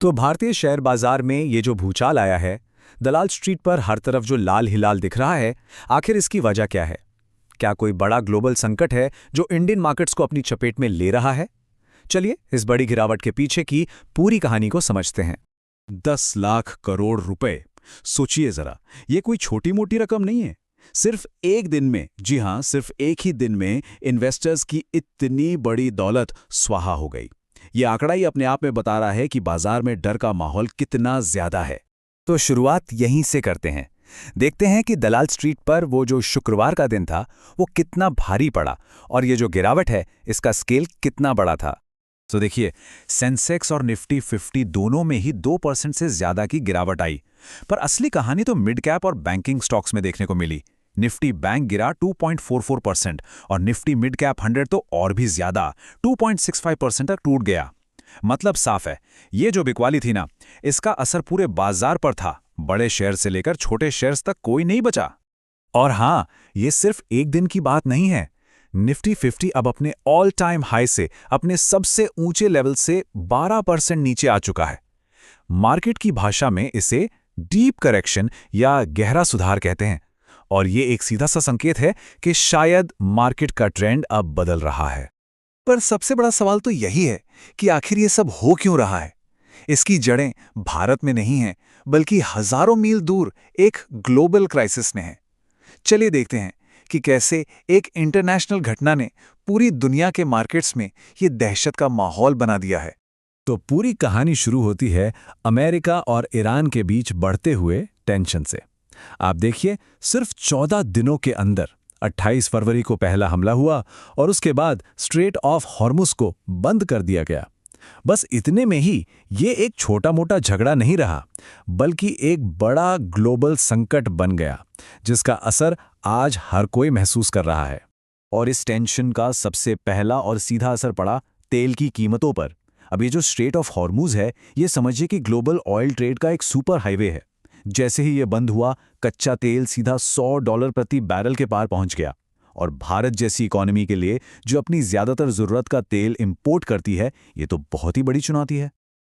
तो भारतीय शेयर बाजार में ये जो भूचाल आया है, दलाल स्ट्रीट पर हर तरफ जो लाल हिलाल दिख रहा है, आखिर इसकी वजह क्या है? क्या कोई बड़ा ग्लोबल संकट है जो इंडियन मार्केट्स को अपनी चपेट में ले रहा है? चलिए इस बड़ी गिरावट के पीछे की पूरी कहानी को समझते हैं। 10 लाख करोड़ रुपए। सोचिए जरा, ये कोई छोटी मोटी रकम नहीं है। सिर्फ एक दिन में, जी हां, सिर्फ एक ही दिन में इन्वेस्टर्स की इतनी बड़ी दौलत स्वाहा हो गई। ये आंकड़ा ही अपने आप में बता रहा है कि बाजार में डर का माहौल कितना ज्यादा है। तो शुरुआत यहीं से करते हैं। देखते हैं कि दलाल स्ट्रीट पर वो जो शुक्रवार का दिन था, वो कितना भारी पड़ा और ये जो गिरावट है, इसका स्केल कितना बड़ा था। तो देखिए, सेंसेक्स और निफ्टी 50 दोनों में ही 2% से ज्यादा की गिरावट आई। पर असली कहानी तो मिड कैप और बैंकिंग स्टॉक्स में देखने को मिली। निफ्टी बैंक गिरा 2.44% और निफ्टी मिड कैप 100 तो और भी ज्यादा 2.65% तक टूट गया। मतलब साफ है, ये जो बिकवाली थी ना, इसका असर पूरे बाजार पर था। बड़े शेयर से लेकर छोटे शेयर्स तक कोई नहीं बचा। और हाँ, ये सिर्फ एक दिन की बात नहीं है। निफ्टी 50 अब अपने ऑल टाइम हाई से, अपने सबसे ऊंचे लेवल से 12% नीचे आ चुका है। मार्केट की भाषा में इसे डीप करेक्शन या गहरा सुधार कहते हैं। और ये एक सीधा सा संकेत है कि शायद मार्केट का ट्रेंड अब बदल रहा है। पर सबसे बड़ा सवाल तो यही है कि आखिर ये सब हो क्यों रहा है। इसकी जड़ें भारत में नहीं हैं, बल्कि हजारों मील दूर एक ग्लोबल क्राइसिस में है। चलिए देखते हैं कि कैसे एक इंटरनेशनल घटना ने पूरी दुनिया के मार्केट्स में ये दहशत का माहौल बना दिया है। तो पूरी कहानी शुरू होती है अमेरिका और ईरान के बीच बढ़ते हुए टेंशन से। आप देखिए, सिर्फ 14 दिनों के अंदर 28 फरवरी को पहला हमला हुआ और उसके बाद स्ट्रेट ऑफ हॉर्मुज को बंद कर दिया गया। बस इतने में ही ये एक छोटा मोटा झगड़ा नहीं रहा, बल्कि एक बड़ा ग्लोबल संकट बन गया, जिसका असर आज हर कोई महसूस कर रहा है। और इस टेंशन का सबसे पहला और सीधा असर पड़ा तेल की कीमतों पर। अब ये जो स्ट्रेट ऑफ हॉर्मुज है, ये समझिए कि ग्लोबल ऑयल ट्रेड का एक सुपर हाईवे है। जैसे ही ये बंद हुआ, कच्चा तेल सीधा $100 प्रति बैरल के पार पहुंच गया। और भारत जैसी इकोनॉमी के लिए, जो अपनी ज्यादातर जरूरत का तेल इंपोर्ट करती है, ये तो बहुत ही बड़ी चुनौती है।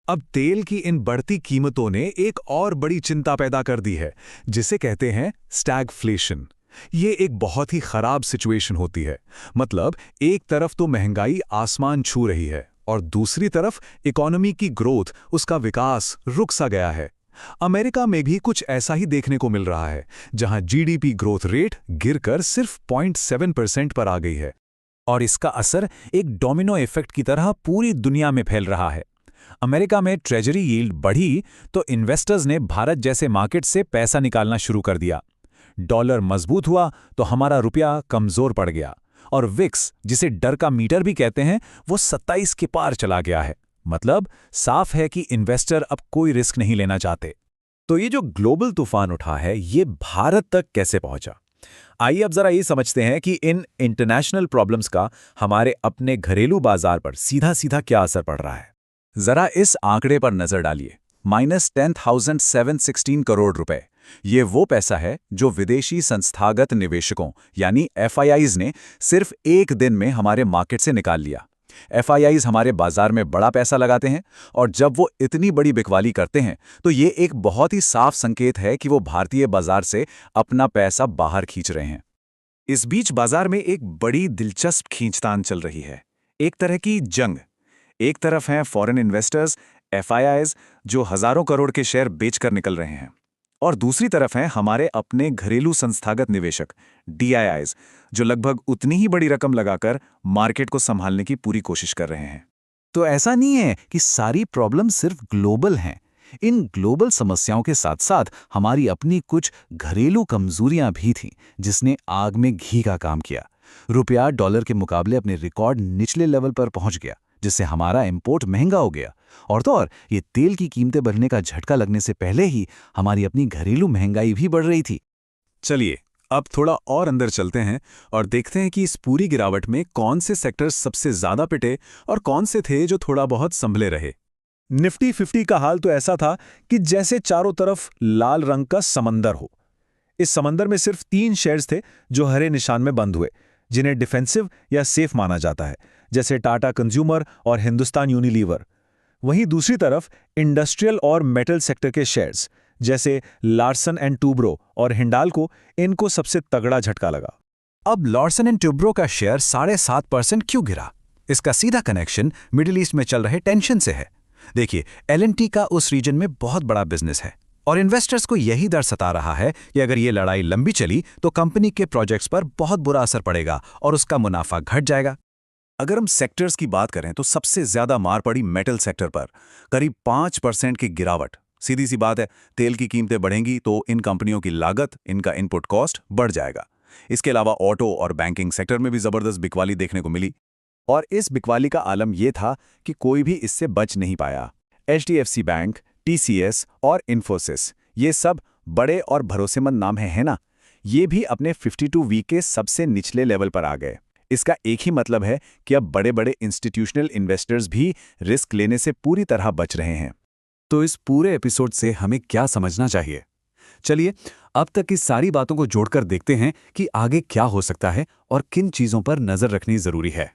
अब तेल की इन बढ़ती कीमतों ने एक और बड़ी चिंता पैदा कर दी है, जिसे कहते हैं स्टैगफ्लेशन। ये एक बहुत ही खराब सिचुएशन होती है। मतलब एक तरफ तो महंगाई आसमान छू रही है और दूसरी तरफ इकोनॉमी की ग्रोथ, उसका विकास रुक सा गया है। अमेरिका में भी कुछ ऐसा ही देखने को मिल रहा है, जहां जीडीपी ग्रोथ रेट गिरकर सिर्फ 0.7% पर आ गई है। और इसका असर एक डोमिनो इफेक्ट की तरह पूरी दुनिया में फैल रहा है। अमेरिका में ट्रेजरी यील्ड बढ़ी तो इन्वेस्टर्स ने भारत जैसे मार्केट से पैसा निकालना शुरू कर दिया। डॉलर मजबूत हुआ तो हमारा रुपया कमजोर पड़ गया और विक्स, जिसे डर का मीटर भी कहते हैं, वो 27 के पार चला गया है। मतलब साफ है कि इन्वेस्टर अब कोई रिस्क नहीं लेना चाहते। तो ये जो ग्लोबल तूफान उठा है, ये भारत तक कैसे पहुंचा? आइए अब जरा ये समझते हैं कि इन इंटरनेशनल प्रॉब्लम्स का हमारे अपने घरेलू बाजार पर सीधा सीधा क्या असर पड़ रहा है। जरा इस आंकड़े पर नजर डालिए, -10,716 करोड़ रुपए। ये वो पैसा है जो विदेशी संस्थागत निवेशकों यानी FIIs ने सिर्फ एक दिन में हमारे मार्केट से निकाल लिया। FIIs हमारे बाजार में बड़ा पैसा लगाते हैं और जब वो इतनी बड़ी बिकवाली करते हैं, तो ये एक बहुत ही साफ संकेत है कि वो भारतीय बाजार से अपना पैसा बाहर खींच रहे हैं। इस बीच बाजार में एक बड़ी दिलचस्प खींचतान चल रही है, एक तरह की जंग। एक तरफ हैं फॉरेन इन्वेस्टर्स, FIIs, जो हजारों करोड़ के शेयर बेचकर निकल रहे हैं, और दूसरी तरफ हैं हमारे अपने घरेलू संस्थागत निवेशक DIIs, जो लगभग उतनी ही बड़ी रकम लगाकर मार्केट को संभालने की पूरी कोशिश कर रहे हैं। तो ऐसा नहीं है कि सारी प्रॉब्लम सिर्फ ग्लोबल हैं। इन ग्लोबल समस्याओं के साथ साथ हमारी अपनी कुछ घरेलू कमजोरियां भी थीं, जिसने आग में घी का काम किया। रुपया डॉलर के मुकाबले अपने रिकॉर्ड निचले लेवल पर पहुंच गया, जिससे हमारा इंपोर्ट महंगा हो गया। और तो और ये तेल की कीमतें बढ़ने का झटका लगने से पहले ही हमारी अपनी घरेलू महंगाई भी बढ़ रही थी। चलिए अब थोड़ा और अंदर चलते हैं और देखते हैं कि इस पूरी गिरावट में कौन से सेक्टर्स सबसे ज्यादा पिटे और कौन से थे जो थोड़ा बहुत संभले रहे। निफ्टी 50 का हाल तो ऐसा था कि जैसे चारों तरफ लाल रंग का समंदर हो। इस समंदर में सिर्फ 3 शेयर्स थे जो हरे निशान में बंद हुए, जिन्हें डिफेंसिव या सेफ माना जाता है, जैसे टाटा कंज्यूमर और हिंदुस्तान यूनिलीवर। वहीं दूसरी तरफ इंडस्ट्रियल और मेटल सेक्टर के शेयर्स जैसे लार्सन एंड टूब्रो और हिंडाल्को, इनको सबसे तगड़ा झटका लगा। अब लॉर्सन एंड टूब्रो का शेयर 7.5% क्यों गिरा? इसका सीधा कनेक्शन मिडिल ईस्ट में चल रहे टेंशन से है। देखिए, L&T का उस रीजन में बहुत बड़ा बिजनेस है और इन्वेस्टर्स को यही डर सता रहा है कि अगर ये लड़ाई लंबी चली तो कंपनी के प्रोजेक्ट्स पर बहुत बुरा असर पड़ेगा और उसका मुनाफा घट जाएगा। अगर हम सेक्टर्स की बात करें तो सबसे ज्यादा मार पड़ी मेटल सेक्टर पर, करीब 5% की गिरावट। सीधी सी बात है, तेल की कीमतें बढ़ेंगी तो इन कंपनियों की लागत, इनका इनपुट कॉस्ट बढ़ जाएगा। इसके अलावा ऑटो और बैंकिंग सेक्टर में भी जबरदस्त बिकवाली देखने को मिली और इस बिकवाली का आलम यह था कि कोई भी इससे बच नहीं पाया। HDFC बैंक, TCS और इन्फोसिस, ये सब बड़े और भरोसेमंद नाम है ना, ये भी अपने 52 वीक के सबसे निचले लेवल पर आ गए। इसका एक ही मतलब है कि अब बड़े बड़े इंस्टीट्यूशनल इन्वेस्टर्स भी रिस्क लेने से पूरी तरह बच रहे हैं। तो इस पूरे एपिसोड से हमें क्या समझना चाहिए? चलिए अब तक की सारी बातों को जोड़कर देखते हैं कि आगे क्या हो सकता है और किन चीजों पर नजर रखनी जरूरी है।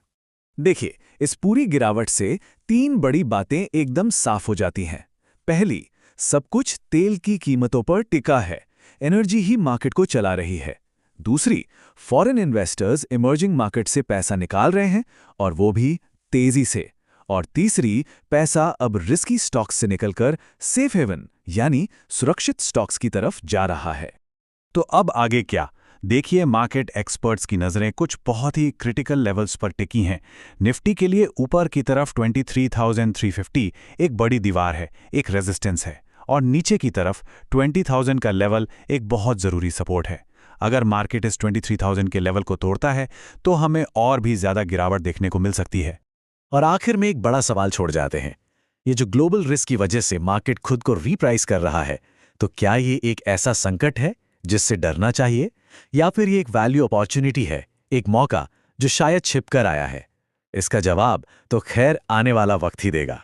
देखिए, इस पूरी गिरावट से 3 बड़ी बातें एकदम साफ हो जाती हैं। पहली, सब कुछ तेल की कीमतों पर टिका है, एनर्जी ही मार्केट को चला रही है। दूसरी, फॉरेन इन्वेस्टर्स इमर्जिंग मार्केट से पैसा निकाल रहे हैं और वो भी तेजी से। और तीसरी, पैसा अब रिस्की स्टॉक्स से निकलकर सेफ हेवन यानी सुरक्षित स्टॉक्स की तरफ जा रहा है। तो अब आगे क्या? देखिए, मार्केट एक्सपर्ट्स की नज़रें कुछ बहुत ही क्रिटिकल लेवल्स पर टिकी हैं। निफ्टी के लिए ऊपर की तरफ 23,350 एक बड़ी दीवार है, एक रेजिस्टेंस है, और नीचे की तरफ 20,000 का लेवल एक बहुत ज़रूरी सपोर्ट है। अगर मार्केट इस 23,000 के लेवल को तोड़ता है तो हमें और भी ज़्यादा गिरावट देखने को मिल सकती है। और आखिर में एक बड़ा सवाल छोड़ जाते हैं, ये जो ग्लोबल रिस्क की वजह से मार्केट खुद को रीप्राइस कर रहा है, तो क्या ये एक ऐसा संकट है जिससे डरना चाहिए, या फिर ये एक वैल्यू अपॉर्चुनिटी है, एक मौका जो शायद छिपकर आया है? इसका जवाब तो खैर आने वाला वक्त ही देगा।